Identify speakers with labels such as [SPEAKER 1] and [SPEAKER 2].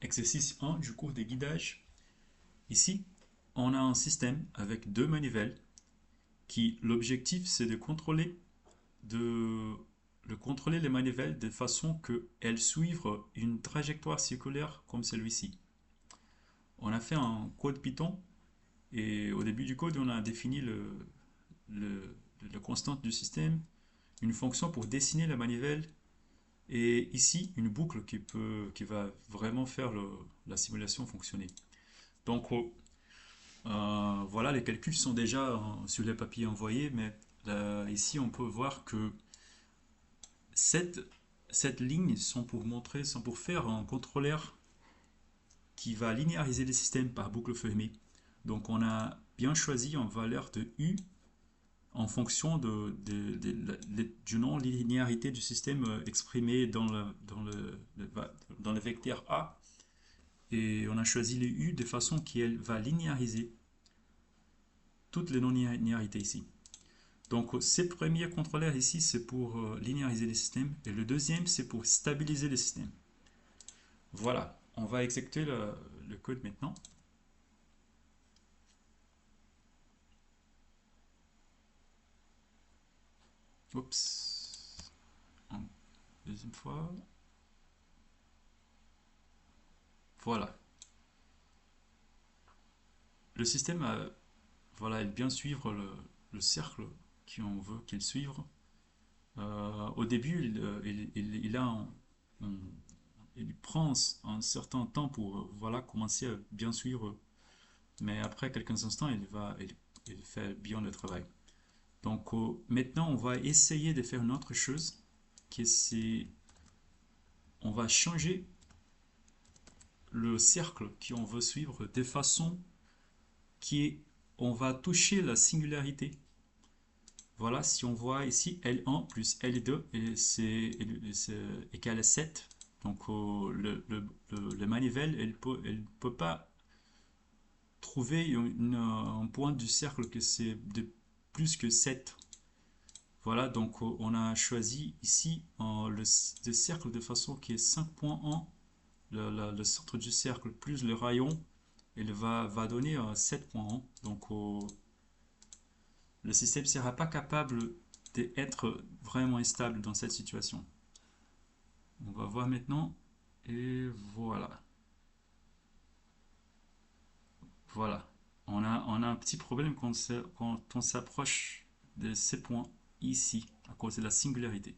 [SPEAKER 1] Exercice 1 du cours de guidage. Ici, on a un système avec deux manivelles qui, l'objectif, c'est de contrôler les manivelles de façon qu'elles suivent une trajectoire circulaire comme celui-ci. On a fait un code Python et au début du code, on a défini le, la constante du système, une fonction pour dessiner la manivelle et ici une boucle qui va vraiment faire la simulation fonctionner. Donc voilà, les calculs sont déjà sur les papiers envoyés, mais ici on peut voir que cette, cette ligne sont pour faire un contrôleur qui va linéariser les systèmes par boucle fermée. Donc on a bien choisi une valeur de U en fonction du non-linéarité du système exprimé dans le vecteur A. Et on a choisi les U de façon qu'elle va linéariser toutes les non-linéarités ici. Donc ces premiers contrôleurs ici, c'est pour linéariser les systèmes. Et le deuxième, c'est pour stabiliser les systèmes. Voilà, on va exécuter le code maintenant. Oups. En deuxième fois. Voilà. Le système, voilà, il bien suivre le cercle qu'on veut qu'il suive. Au début, il prend un certain temps pour voilà, commencer à bien suivre, mais après quelques instants, il fait bien le travail. Donc maintenant, on va essayer de faire une autre chose, qui c'est, on va changer le cercle qu'on veut suivre de façon qui est, on va toucher la singularité. Voilà, si on voit ici L1 plus L2, et c'est égal à 7. Donc le manivelle, elle peut pas trouver un point du cercle que c'est de plus que 7. Voilà, donc on a choisi ici le cercle de façon qui est 5.1, le centre du cercle plus le rayon, il va donner 7.1. Donc le système ne sera pas capable d'être vraiment stable dans cette situation. On va voir maintenant. Et voilà. Voilà. On a un petit problème quand on s'approche de ces points ici, à cause de la singularité.